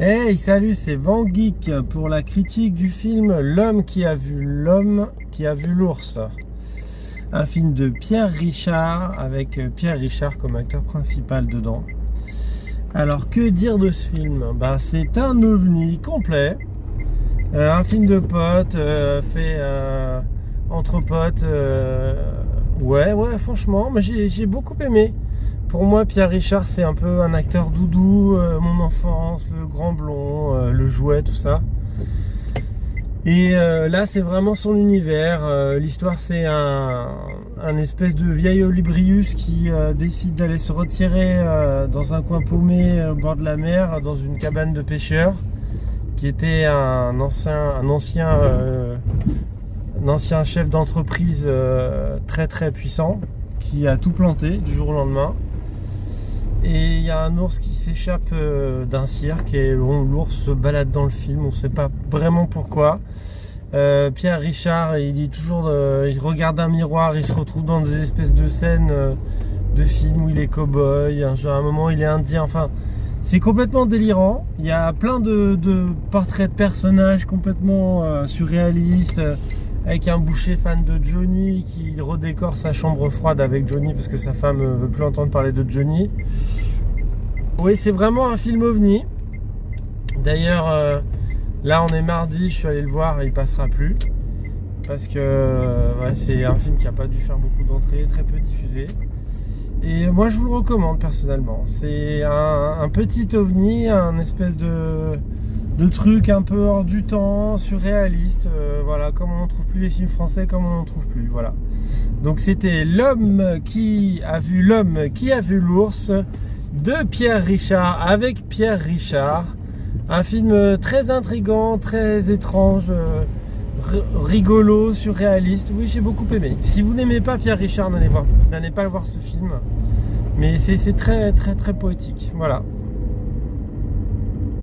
Hey, salut, c'est Van Geek pour la critique du film L'homme qui a vu l'ours. Un film de Pierre Richard avec Pierre Richard comme acteur principal dedans. Alors, que dire de ce film? C'est un ovni complet. Un film de potes, fait entre potes. Ouais, franchement, mais j'ai beaucoup aimé. Pour moi, Pierre Richard, c'est un peu un acteur doudou, mon enfance, le grand blond, le jouet, tout ça. Et là, c'est vraiment son univers. L'histoire, c'est un espèce de vieil Olybrius qui décide d'aller se retirer dans un coin paumé au bord de la mer, dans une cabane de pêcheurs, qui était un ancien chef d'entreprise très très puissant, qui a tout planté du jour au lendemain. Et il y a un ours qui s'échappe d'un cirque et l'ours se balade dans le film, on ne sait pas vraiment pourquoi. Pierre Richard, il dit toujours, il regarde un miroir, il se retrouve dans des espèces de scènes de films où il est cow-boy, à un moment il est indien, enfin c'est complètement délirant. Il y a plein de portraits de personnages complètement surréalistes, avec un boucher fan de Johnny qui redécore sa chambre froide avec Johnny parce que sa femme veut plus entendre parler de Johnny. Oui, c'est vraiment un film ovni. D'ailleurs, là on est mardi, je suis allé le voir et il passera plus. Parce que c'est un film qui n'a pas dû faire beaucoup d'entrées, très peu diffusé. Et moi je vous le recommande personnellement. C'est un petit ovni, un espèce de truc un peu hors du temps, surréaliste, voilà, comme on ne trouve plus les films français, comme on n'en trouve plus, voilà. Donc c'était l'homme qui a vu l'ours de Pierre Richard avec Pierre Richard. Un film très intriguant, très étrange, rigolo, surréaliste. Oui, j'ai beaucoup aimé. Si vous n'aimez pas Pierre Richard, n'allez pas voir ce film. Mais c'est très très très poétique, voilà.